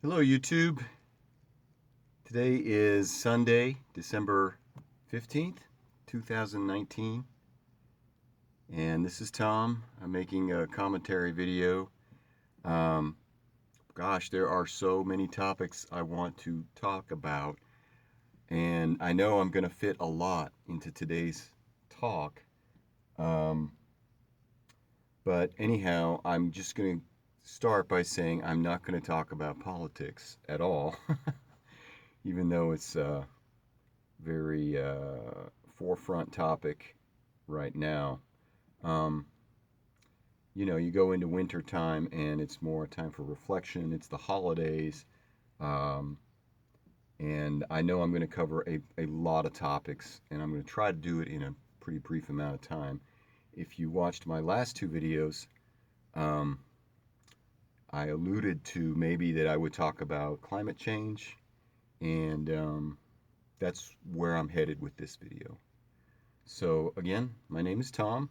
Hello, YouTube. Today is Sunday, December 15th, 2019, and this is Tom. I'm making a commentary video. Um, Gosh, there are so many topics I want to talk about, and I know I'm going to fit a lot into today's talk. Um, but anyhow, I'm just going to start by saying I'm not going to talk about politics at all, even though it's very forefront topic right now. Um, you go into winter time and it's more time for reflection. It's the holidays. Um, and I know I'm going to cover a lot of topics, and I'm going to try to do it in a pretty brief amount of time. If you watched my last two videos, um, I alluded to maybe that I would talk about climate change, and that's where I'm headed with this video. So, again, my name is Tom.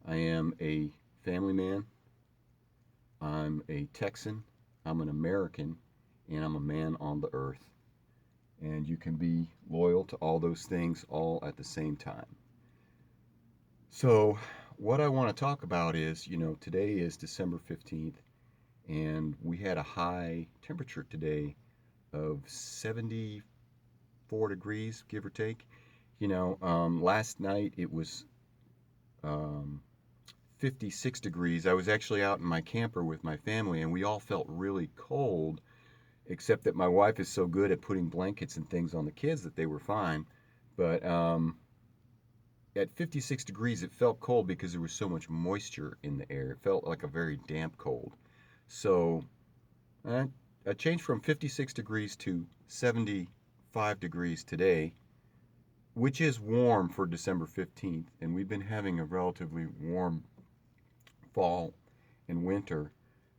I am a family man. I'm a Texan. I'm an American. And I'm a man on the earth. And you can be loyal to all those things all at the same time. So, what I want to talk about is today is December 15th, and we had a high temperature today of 74 degrees, give or take. Last night it was um, 56 degrees. I was actually out in my camper with my family, and we all felt really cold, except that my wife is so good at putting blankets and things on the kids that they were fine. But at 56 degrees, it felt cold because there was so much moisture in the air. It felt like a very damp cold. So I changed from 56 degrees to 75 degrees today, which is warm for December 15th. And we've been having a relatively warm fall and winter.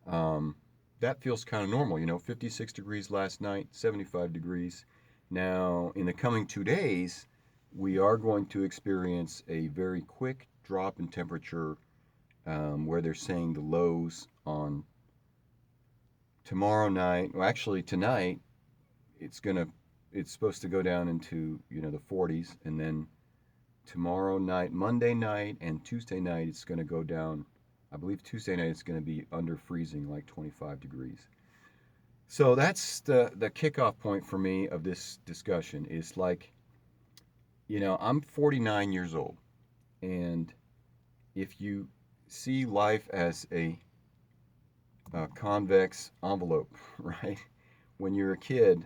Um, that feels kind of normal. 56 degrees last night, 75 degrees. Now, in the coming 2 days, we are going to experience a very quick drop in temperature, where they're saying the lows on tomorrow night, well, actually tonight, it's gonna, it's supposed to go down into the 40s, and then tomorrow night, Monday night, and Tuesday night, it's going to go down. I believe Tuesday night it's going to be under freezing, like 25 degrees. So that's the kickoff point for me of this discussion. Is like, I'm 49 years old, and if you see life as a convex envelope, right? When you're a kid,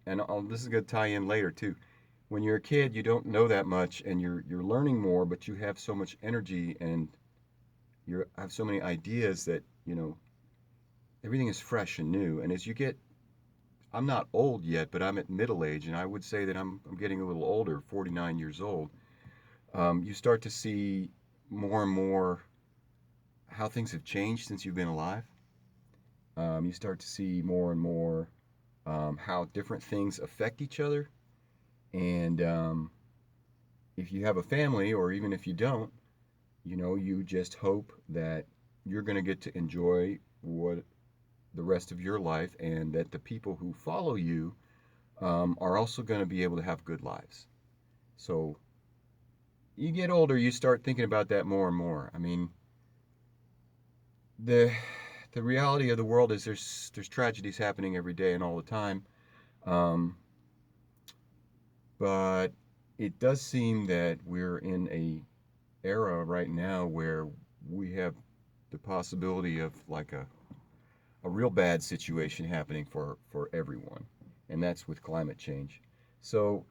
and this is going to tie in later too. When you're a kid, you don't know that much, and you're learning more, but you have so much energy, and you have so many ideas that everything is fresh and new. And as you get, I'm not old yet, but I'm at middle age, and I would say that I'm getting a little older, 49 years old. You start to see more and more how things have changed since you've been alive. You start to see more and more how different things affect each other. And if you have a family, or even if you don't, you just hope that you're going to get to enjoy what the rest of your life, and that the people who follow you are also going to be able to have good lives. So you get older, you start thinking about that more and more. I mean, the the reality of the world is there's tragedies happening every day and all the time, um, but it does seem that we're in a era right now where we have the possibility of like a real bad situation happening for everyone, and that's with climate change. So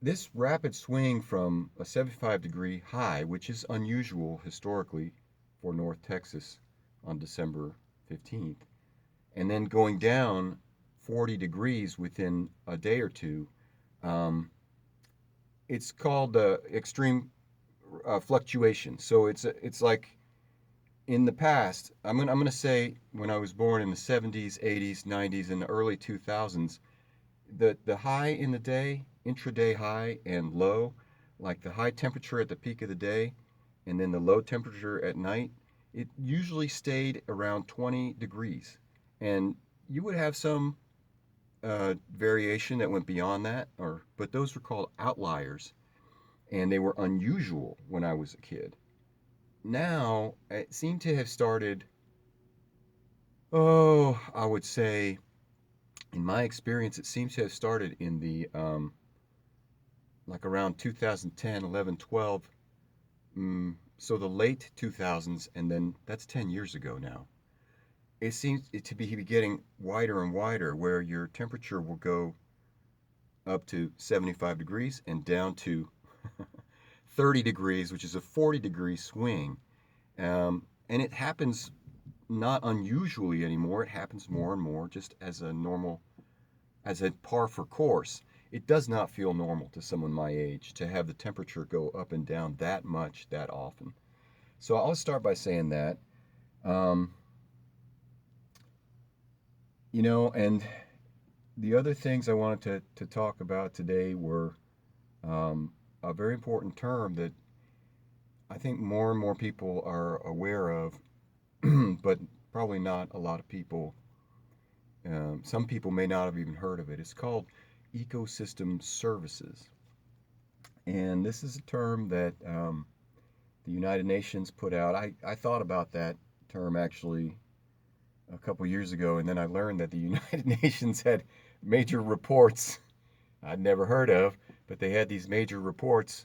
this rapid swing from a 75-degree high, which is unusual historically for North Texas on December 15th, and then going down 40 degrees within a day or two, um, it's called extreme fluctuation. So it's like in the past, I'm gonna say when I was born in the 70s, 80s, 90s, and the early 2000s, the high in the day, intraday high and low, like the high temperature at the peak of the day, and then the low temperature at night, it usually stayed around 20 degrees. And you would have some variation that went beyond that, but those were called outliers, and they were unusual when I was a kid. Now it seemed to have started. Oh, I would say, in my experience, it seems to have started in the like around 2010, 11, 12. So the late 2000s, and then that's 10 years ago now. It seems to be getting wider and wider, where your temperature will go up to 75 degrees and down to 30 degrees, which is a 40-degree swing. And it happens not unusually anymore. It happens more and more just as a normal, as a par for course. It does not feel normal to someone my age to have the temperature go up and down that much that often. So I'll start by saying that. Um, and the other things I wanted to talk about today were a very important term that I think more and more people are aware of, but probably not a lot of people. Some people may not have even heard of it. It's called ecosystem services. And this is a term that the United Nations put out. I thought about that term actually a couple years ago, and then I learned that the United Nations had major reports I'd never heard of, but they had these major reports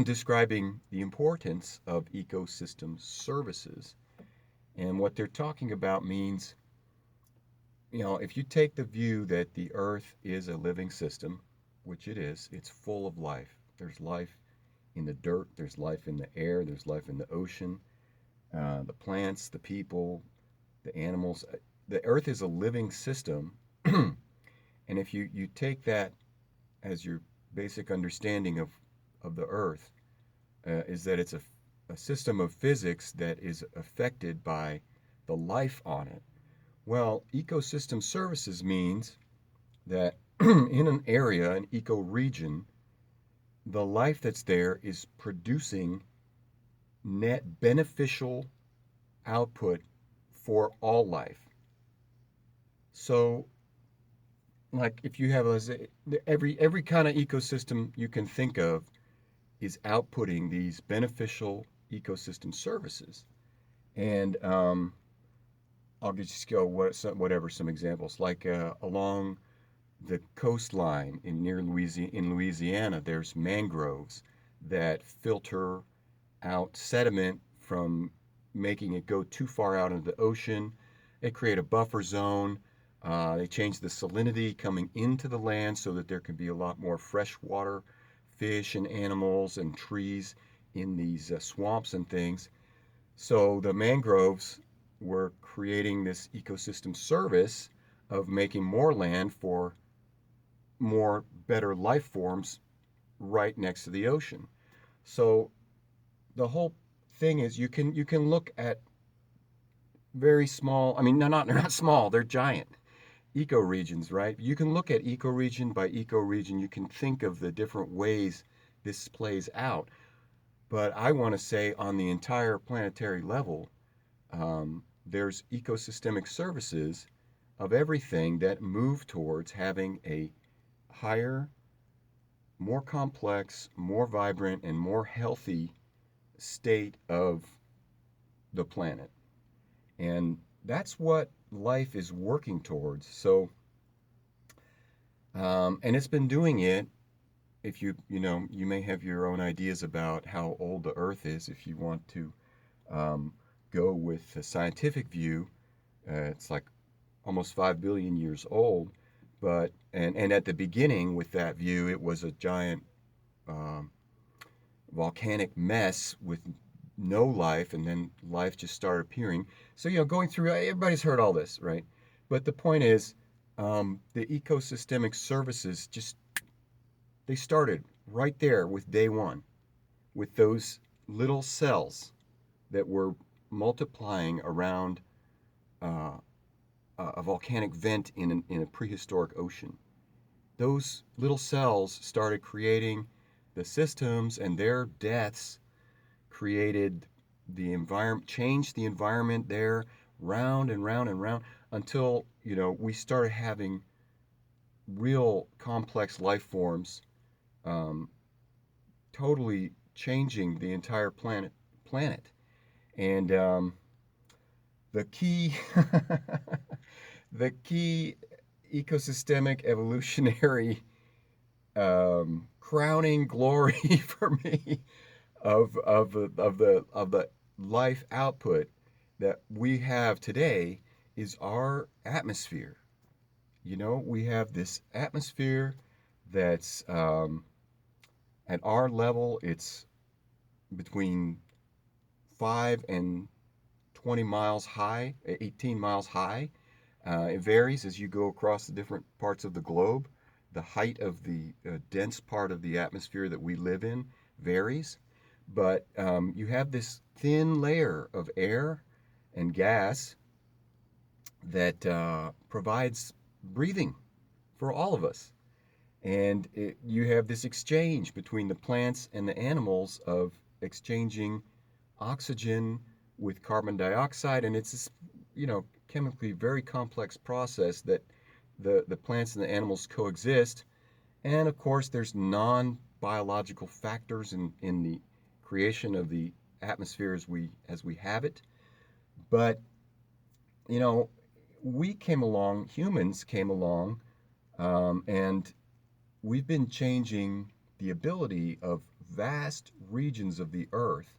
describing the importance of ecosystem services. And what they're talking about means, if you take the view that the earth is a living system, which it is, it's full of life. There's life in the dirt, there's life in the air, there's life in the ocean, the plants, the people, the animals. The earth is a living system. And if you take that as your basic understanding of the earth, is that it's a system of physics that is affected by the life on it. Well, ecosystem services means that in an area, an ecoregion, the life that's there is producing net beneficial output for all life. So, like if you have every kind of ecosystem you can think of is outputting these beneficial ecosystem services. And I'll just go whatever some examples like along the coastline in Louisiana, there's mangroves that filter out sediment from making it go too far out into the ocean. They create a buffer zone. They change the salinity coming into the land so that there can be a lot more freshwater fish and animals and trees in these swamps and things. So the mangroves were creating this ecosystem service of making more land for more better life forms right next to the ocean. So the whole thing is you can look at very small, I mean, they're not small, they're giant ecoregions, right? You can look at ecoregion by ecoregion. You can think of the different ways this plays out. But I want to say on the entire planetary level, there's ecosystemic services of everything that move towards having a higher, more complex, more vibrant, and more healthy state of the planet. And that's what life is working towards. So, and it's been doing it. If you may have your own ideas about how old the Earth is. If you want to um, go with a scientific view, it's like almost 5 billion years old. But and at the beginning, with that view, it was a giant um, volcanic mess with no life, and then life just started appearing. So going through, everybody's heard all this, right? But the point is, the ecosystemic services just they started right there with day one, with those little cells that were multiplying around uh, a volcanic vent in a prehistoric ocean. Those little cells started creating the systems, and their deaths created the environment, changed the environment there round and round and round until we started having real complex life forms, um, totally changing the entire planet. And the key the key ecosystemic evolutionary crowning glory for me of the life output that we have today is our atmosphere. We have this atmosphere that's at our level. It's between 5 and 20 miles high, 18 miles high. It varies as you go across the different parts of the globe. The height of the dense part of the atmosphere that we live in varies, but you have this thin layer of air and gas that provides breathing for all of us. And you have this exchange between the plants and the animals of exchanging oxygen with carbon dioxide, and it's this, chemically very complex process that the plants and the animals coexist. And of course, there's non-biological factors in the creation of the atmosphere as we have it. But you know, humans came along, and we've been changing the ability of vast regions of the earth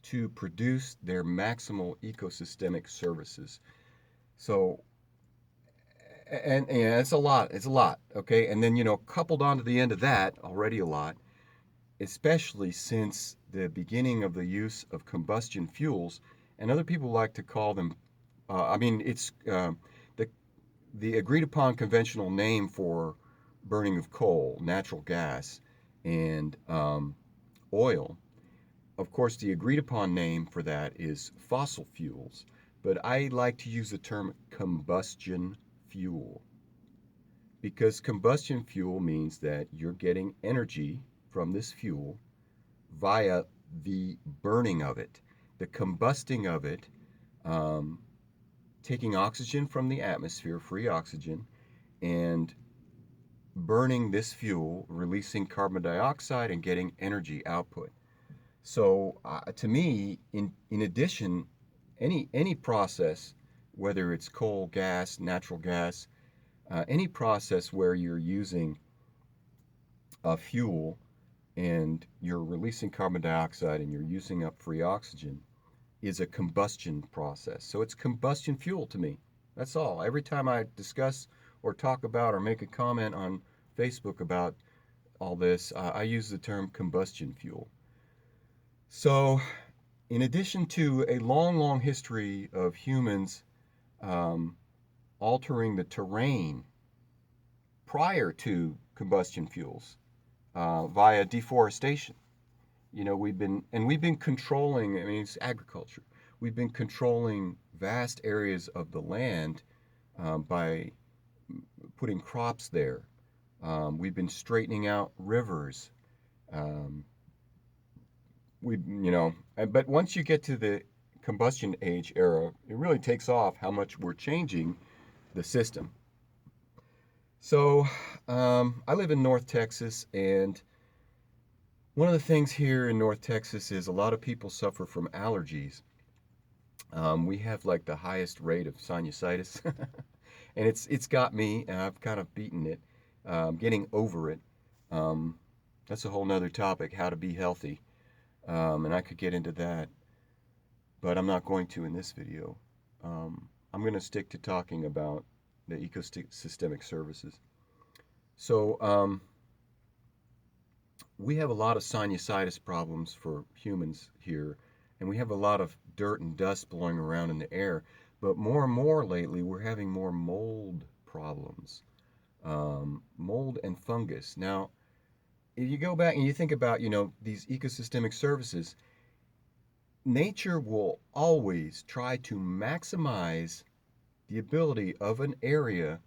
to produce their maximal ecosystemic services. So, and it's a lot. It's a lot. Okay. And then, coupled onto the end of that, already a lot, especially since the beginning of the use of combustion fuels, and other people like to call them, it's the, the agreed upon conventional name for burning of coal, natural gas, and oil. Of course, the agreed upon name for that is fossil fuels, but I like to use the term combustion fuel because combustion fuel means that you're getting energy from this fuel via the burning of it, the combusting of it, um, taking oxygen from the atmosphere, free oxygen, and burning this fuel, releasing carbon dioxide, and getting energy output. So to me, in addition, any process, whether it's coal, gas, natural gas, any process where you're using a fuel and you're releasing carbon dioxide and you're using up free oxygen is a combustion process. So it's combustion fuel to me. That's all. Every time I discuss or talk about or make a comment on Facebook about all this, I use the term combustion fuel. So, in addition to a long, long history of humans um, altering the terrain prior to combustion fuels via deforestation, we've been controlling. I mean, it's agriculture. We've been controlling vast areas of the land by putting crops there. We've been straightening out rivers. Um, but once you get to the combustion age era, it really takes off how much we're changing the system. So, I live in North Texas, and one of the things here in North Texas is a lot of people suffer from allergies. We have like the highest rate of sinusitis, and it's got me, and I've kind of beaten it, getting over it. Um, that's a whole nother topic, how to be healthy. And I could get into that, but I'm not going to in this video. I'm going to stick to talking about the ecosystemic services. So we have a lot of sinusitis problems for humans here, and we have a lot of dirt and dust blowing around in the air. But more and more lately, we're having more mold problems, mold and fungus. Now, if you go back and you think about, these ecosystemic services, nature will always try to maximize the ability of an area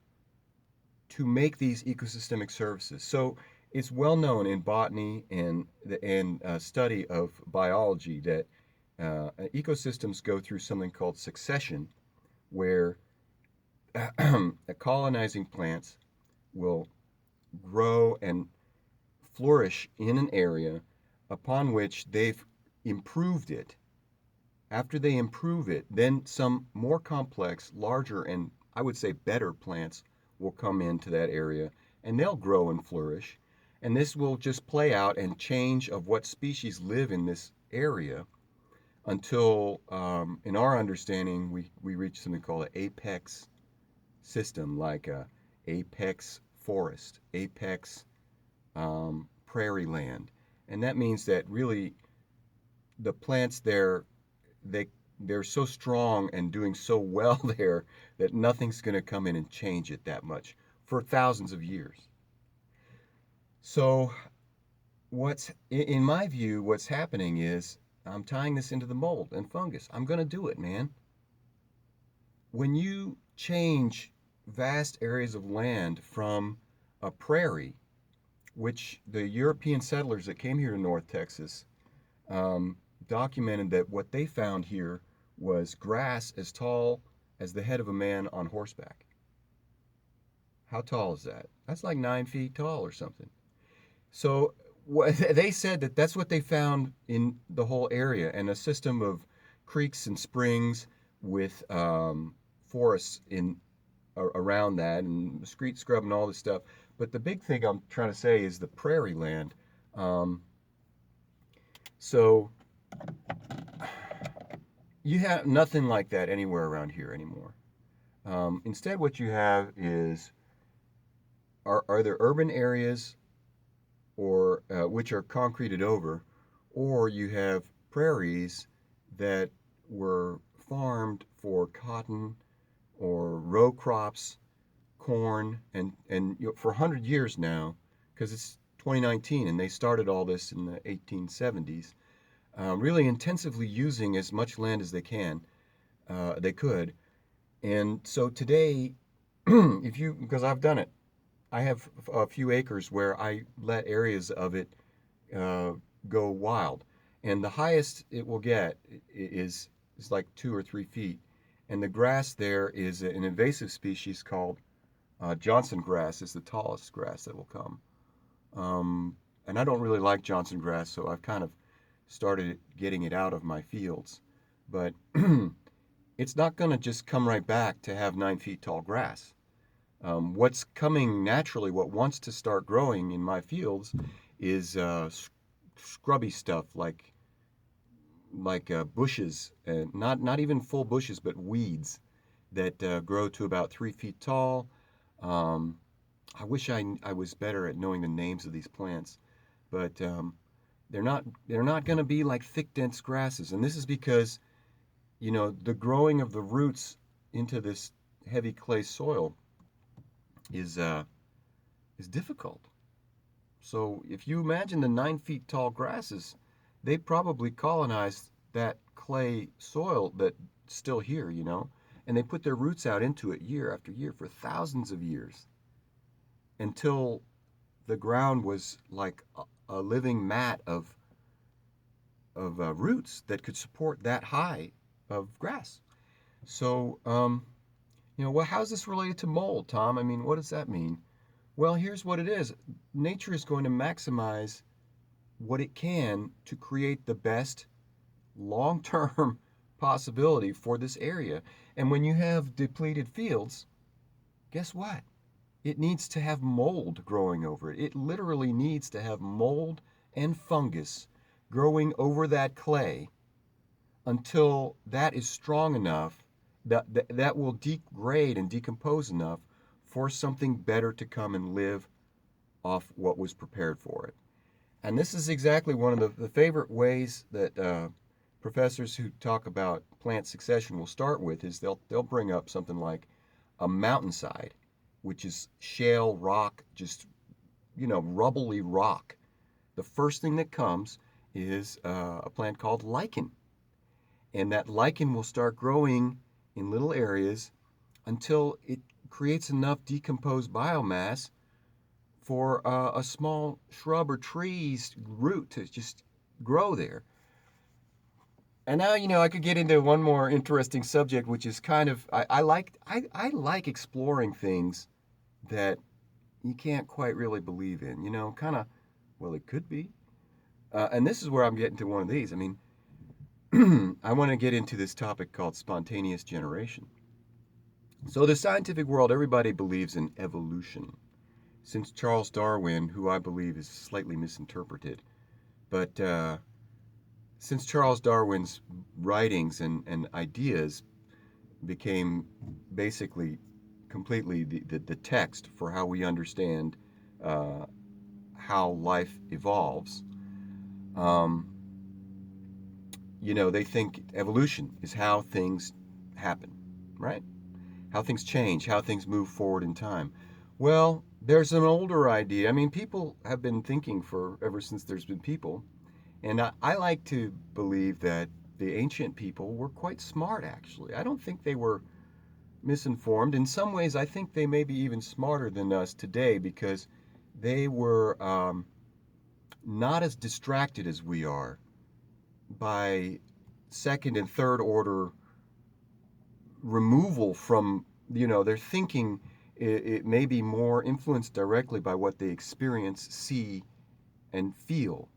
to make these ecosystemic services. So it's well known in botany and the study of biology that ecosystems go through something called succession, where colonizing plants will grow and flourish in an area upon which they've improved it. After they improve it, then some more complex, larger, and I would say better plants will come into that area and they'll grow and flourish. And this will just play out and change of what species live in this area until, in our understanding, we reach something called an apex system, like a apex forest, apex prairie land. And that means that really the plants there, they they're so strong and doing so well there that nothing's going to come in and change it that much for thousands of years. So what's in my view, what's happening is I'm tying this into the mold and fungus. I'm going to do it, man. When you change vast areas of land from a prairie, which the European settlers that came here to North Texas um, documented that what they found here was grass as tall as the head of a man on horseback. How tall is that? That's like 9 feet tall or something. So they said that that's what they found in the whole area, and a system of creeks and springs with forests in around that, and street scrub and all this stuff. But the big thing I'm trying to say is the prairie land. Um, so you have nothing like that anywhere around here anymore. Instead, what you have is are there urban areas or which are concreted over, or you have prairies that were farmed for cotton or row crops, corn, and for 100 years now, because it's 2019 and they started all this in the 1870s, really intensively using as much land as they could. And so today, if you, because I've done it, I have a few acres where I let areas of it uh, go wild, and the highest it will get is like 2 or 3 feet, and the grass there is an invasive species called Johnson grass. Is the tallest grass that will come, and I don't really like Johnson grass, so I've kind of started getting it out of my fields, but it's not going to just come right back to have 9 feet tall grass. What's coming naturally, what wants to start growing in my fields, is scrubby stuff like bushes, and not even full bushes, but weeds that grow to about 3 feet tall. Um, I wish I was better at knowing the names of these plants, but they're not going to be like thick, dense grasses, and this is because the growing of the roots into this heavy clay soil is uh, is difficult. So if you imagine the 9 feet tall grasses, they probably colonized that clay soil that's still here, and they put their roots out into it year after year for thousands of years until the ground was like a living mat of roots that could support that high of grass. So, well, how's this related to mold, Tom? I mean, what does that mean? Well, here's what it is. Nature is going to maximize what it can to create the best long-term possibility for this area. And when you have depleted fields, guess what? It needs to have mold growing over it. It literally needs to have mold and fungus growing over that clay until that is strong enough that will degrade and decompose enough for something better to come and live off what was prepared for it. And this is exactly one of the favorite ways that professors who talk about plant succession will start with is they'll bring up something like a mountainside, which is shale rock, just rubbly rock. The first thing that comes is a plant called lichen, and that lichen will start growing in little areas until it creates enough decomposed biomass for a small shrub or tree's root to just grow there. And now, I could get into one more interesting subject, which is kind of I like exploring things that you can't quite really believe in. Kind of, well, it could be. And this is where I'm getting to one of these. I mean, I want to get into this topic called spontaneous generation. So, the scientific world, everybody believes in evolution. Since Charles Darwin, who I believe is slightly misinterpreted, but since Charles Darwin's writings and ideas became basically completely the text for how we understand uh, how life evolves, um, they think evolution is how things happen, right? How things change, how things move forward in time. Well, there's an older idea. I mean, people have been thinking for ever since there's been people, and I like to believe that the ancient people were quite smart, actually. I don't think they were misinformed. In some ways, I think they may be even smarter than us today because they were not as distracted as we are by second and third order removal from, their thinking. It may be more influenced directly by what they experience, see, and feel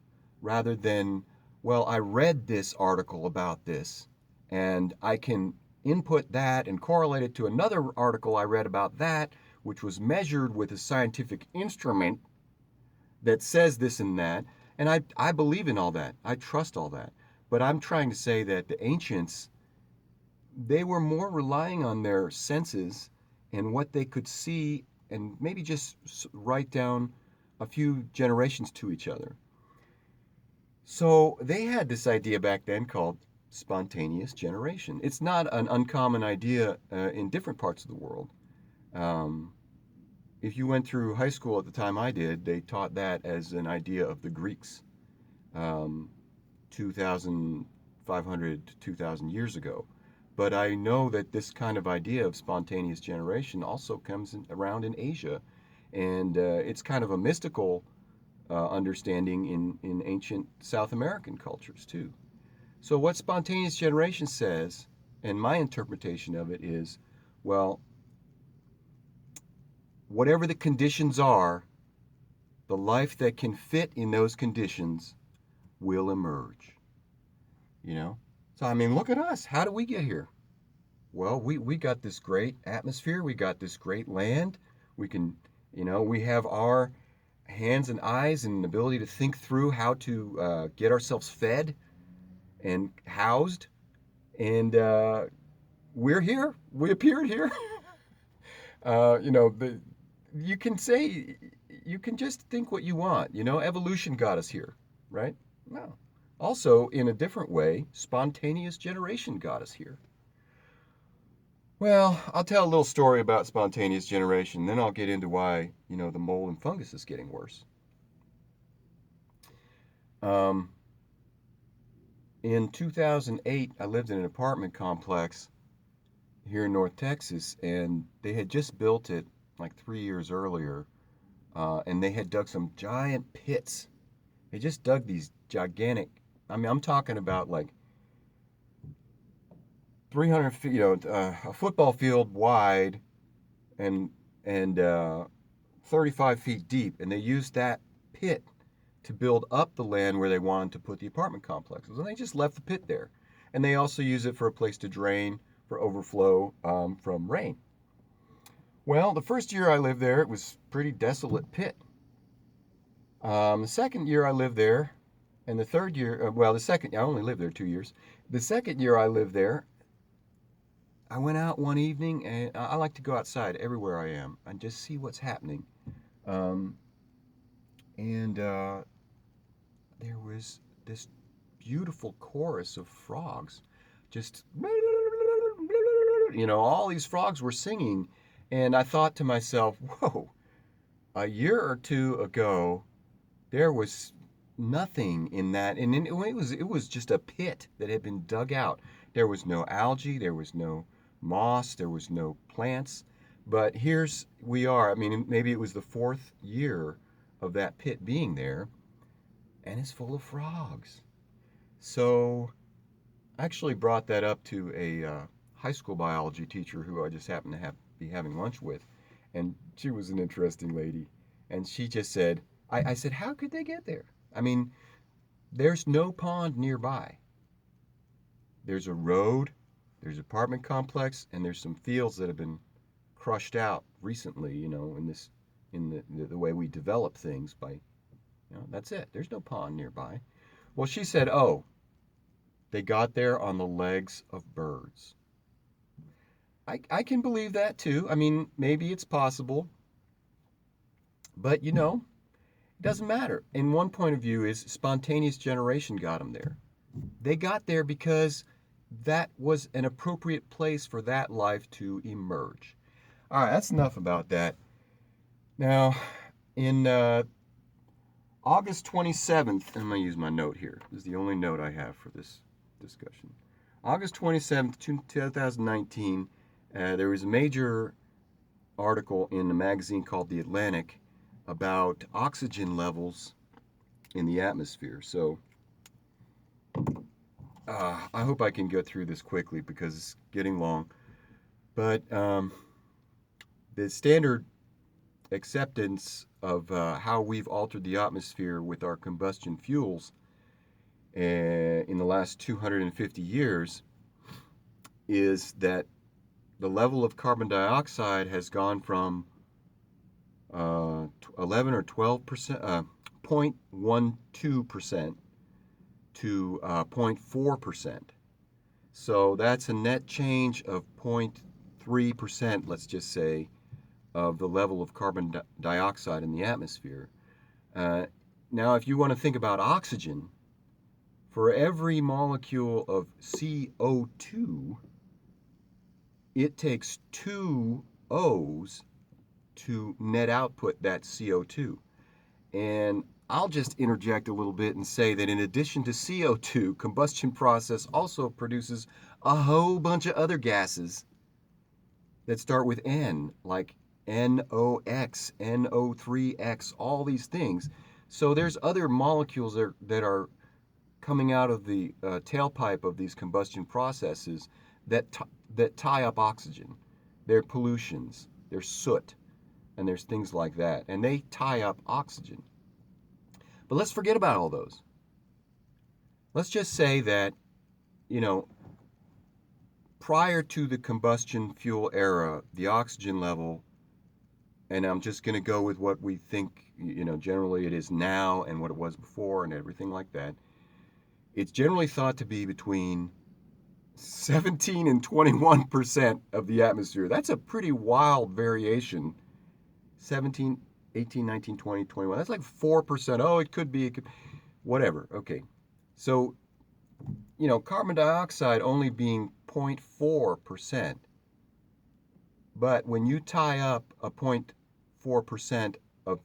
rather than, well, I read this article about this and I can input that and correlate it to another article I read about that, which was measured with a scientific instrument that says this and that. And I believe in all that. I trust all that. But I'm trying to say that the ancients, they were more relying on their senses and what they could see and maybe just write down a few generations to each other. So they had this idea back then called spontaneous generation. It's not an uncommon idea in different parts of the world. Um, if you went through high school at the time I did, they taught that as an idea of the Greeks, um, 2,500 to 2,000 years ago. But I know that this kind of idea of spontaneous generation also comes around in Asia. And it's kind of a mystical understanding in ancient South American cultures too. So, what spontaneous generation says, and my interpretation of it is, well, whatever the conditions are, the life that can fit in those conditions will emerge. You know? So, I mean, look at us. How do we get here? Well, we got this great atmosphere, we got this great land. We can, we have our hands and eyes and ability to think through how to get ourselves fed and housed. And we're here. We appeared here. The you can say you can just think what you want. Evolution got us here, right? No. Also, in a different way, spontaneous generation got us here. Well, I'll tell a little story about spontaneous generation, then I'll get into why, the mold and fungus is getting worse. Um, in 2008, I lived in an apartment complex here in North Texas, and they had just built it like 3 years earlier, and they had dug some giant pits. They just dug these gigantic. I mean, I'm talking about like 300 feet, a football field wide, and and 35 feet deep, and they used that pit to build up the land where they wanted to put the apartment complexes, and they just left the pit there. And they also use it for a place to drain for overflow from rain. Well, the first year I lived there, it was a pretty desolate pit. The second year I lived there, and the third year, the second, I only lived there 2 years. The second year I lived there, I went out one evening, and I like to go outside everywhere I am and just see what's happening. Um, and there was this beautiful chorus of frogs, just, all these frogs were singing. And I thought to myself, whoa, a year or two ago, there was nothing in that, and it was just a pit that had been dug out. There was no algae, there was no moss, there was no plants. But here's we are. I mean, maybe it was the fourth year of that pit being there, and it's full of frogs. So actually brought that up to a high school biology teacher who I just happened to be having lunch with, and she was an interesting lady, and she just said, I said, how could they get there? I mean, there's no pond nearby. There's a road, there's an apartment complex, and there's some fields that have been crushed out recently. In the way we develop things that's it. There's no pond nearby. Well, she said, oh, they got there on the legs of birds. I can believe that too. I mean, maybe it's possible, but it doesn't matter. In one point of view, is spontaneous generation got them there. They got there because that was an appropriate place for that life to emerge. All right, that's enough about that. Now, in August 27th, I'm going to use my note here. This is the only note I have for this discussion. August 27th, 2019, there was a major article in a magazine called The Atlantic about oxygen levels in the atmosphere. So I hope I can get through this quickly because it's getting long. But the standard acceptance of how we've altered the atmosphere with our combustion fuels in the last 250 years is that the level of carbon dioxide has gone from 11 or 12%, 0.12% to 0.4%. So that's a net change of 0.3%, let's just say, of the level of carbon dioxide in the atmosphere. Now, if you want to think about oxygen, for every molecule of CO2, it takes two O's to net output that CO2. And I'll just interject a little bit and say that in addition to CO2, combustion process also produces a whole bunch of other gases that start with N, like NOx, NO3X, all these things. So there's other molecules that are coming out of the tailpipe of these combustion processes that tie up oxygen. They're pollutions, there's soot, and there's things like that, and they tie up oxygen. But let's forget about all those. Let's just say that, you know, prior to the combustion fuel era, the oxygen level, and I'm just going to go with what we think, generally it is now and what it was before and everything like that. It's generally thought to be between 17 and 21% of the atmosphere. That's a pretty wild variation. 17, 18, 19, 20, 21. That's like 4%. Oh, it could be, whatever. Okay. So, carbon dioxide only being 0.4%. But when you tie up a 0.4% of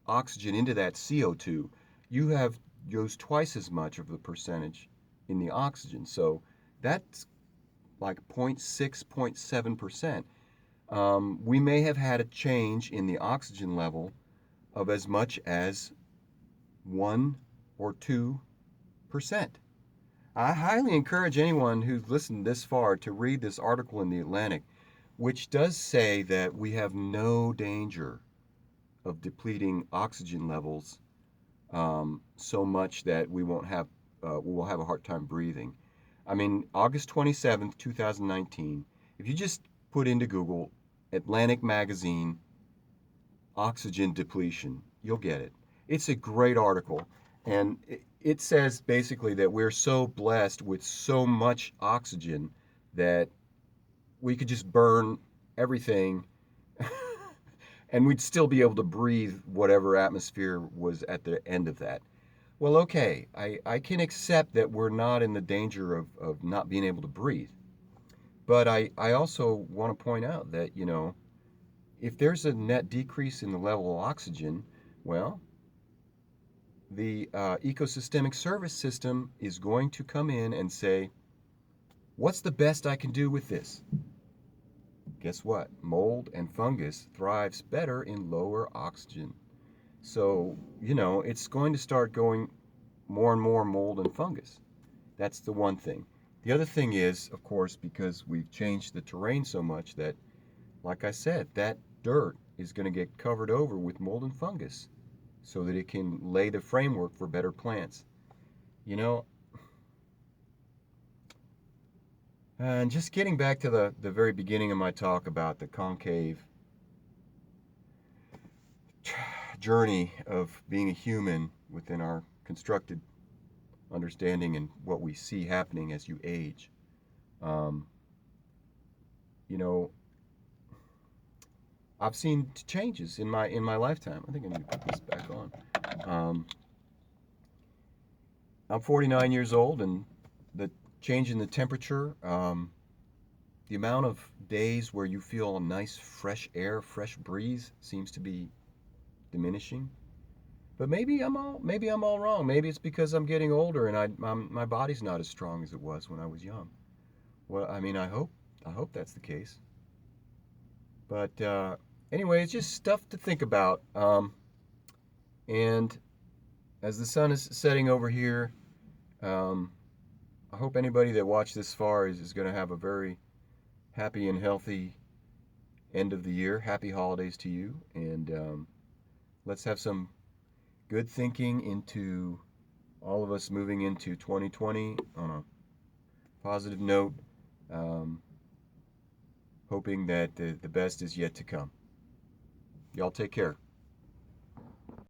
oxygen into that CO2, you have used twice as much of the percentage in the oxygen. So that's like 0.6, 0.7%. We may have had a change in the oxygen level of as much as 1 or 2%. I highly encourage anyone who's listened this far to read this article in The Atlantic, which does say that we have no danger of depleting oxygen levels so much that we will have a hard time breathing. I mean, August 27th, 2019, if you just put into Google Atlantic Magazine oxygen depletion, you'll get it. It's a great article. And it says basically that we're so blessed with so much oxygen that we could just burn everything and we'd still be able to breathe whatever atmosphere was at the end of that. Well, okay, I can accept that we're not in the danger of not being able to breathe. But I also want to point out that, if there's a net decrease in the level of oxygen, well, the ecosystemic service system is going to come in and say, what's the best I can do with this? Guess what? Mold and fungus thrives better in lower oxygen. So, it's going to start going more and more mold and fungus. That's the one thing. The other thing is, of course, because we've changed the terrain so much that, like I said, that dirt is going to get covered over with mold and fungus so that it can lay the framework for better plants. You know, and just getting back to the very beginning of my talk about the concave journey of being a human within our constructed understanding and what we see happening as you age. Um, you know, I've seen changes in my lifetime. I think I need to put this back on. Um, I'm 49 years old, and the change in the temperature, the amount of days where you feel a nice fresh air, fresh breeze seems to be diminishing. But maybe I'm all wrong. Maybe it's because I'm getting older and my body's not as strong as it was when I was young. Well, I mean, I hope that's the case. But anyway, it's just stuff to think about. And as the sun is setting over here, um, I hope anybody that watched this far is going to have a very happy and healthy end of the year. Happy holidays to you, and let's have some good thinking into all of us moving into 2020 on a positive note, um, hoping that the best is yet to come. Y'all take care.